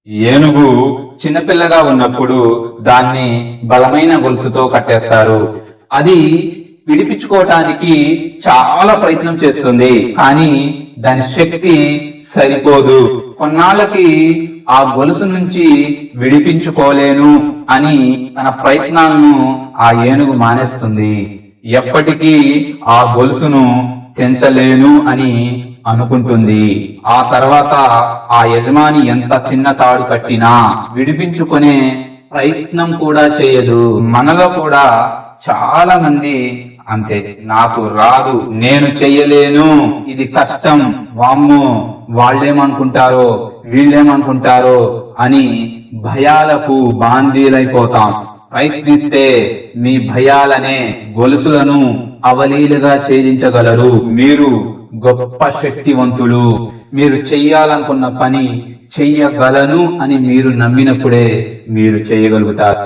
ఏనుగు చిన్నపిల్లగా ఉన్నప్పుడు దాన్ని బలమైన గొలుసుతో కట్టేస్తారు. అది విడిపించుకోవటానికి చాలా ప్రయత్నం చేస్తుంది, కానీ దాని శక్తి సరిపోదు. కొన్నాళ్ళకి ఆ గొలుసు నుంచి విడిపించుకోలేను అని తన ప్రయత్నాలను ఆ ఏనుగు మానేస్తుంది. ఎప్పటికీ ఆ గొలుసును తెంచలేను అని అనుకుంటుంది. ఆ తర్వాత ఆ యజమాని ఎంత చిన్న తాడు కట్టినా విడిపించుకునే ప్రయత్నం కూడా చేయదు. మనలో కూడా చాలా మంది అంతే, నాకు రాదు, నేను చెయ్యలేను, ఇది కష్టం, వామ్మో వాళ్ళేమనుకుంటారో వీళ్ళేమనుకుంటారో అని భయాలకు బాందీలైపోతాం. ప్రయత్నిస్తే మీ భయాలనే గొలుసులను అవలీలుగా ఛేదించగలరు. మీరు గొప్ప శక్తివంతులు. మీరు చెయ్యాలనుకున్న పని చెయ్యగలను అని మీరు నమ్మినప్పుడే మీరు చేయగలుగుతారు.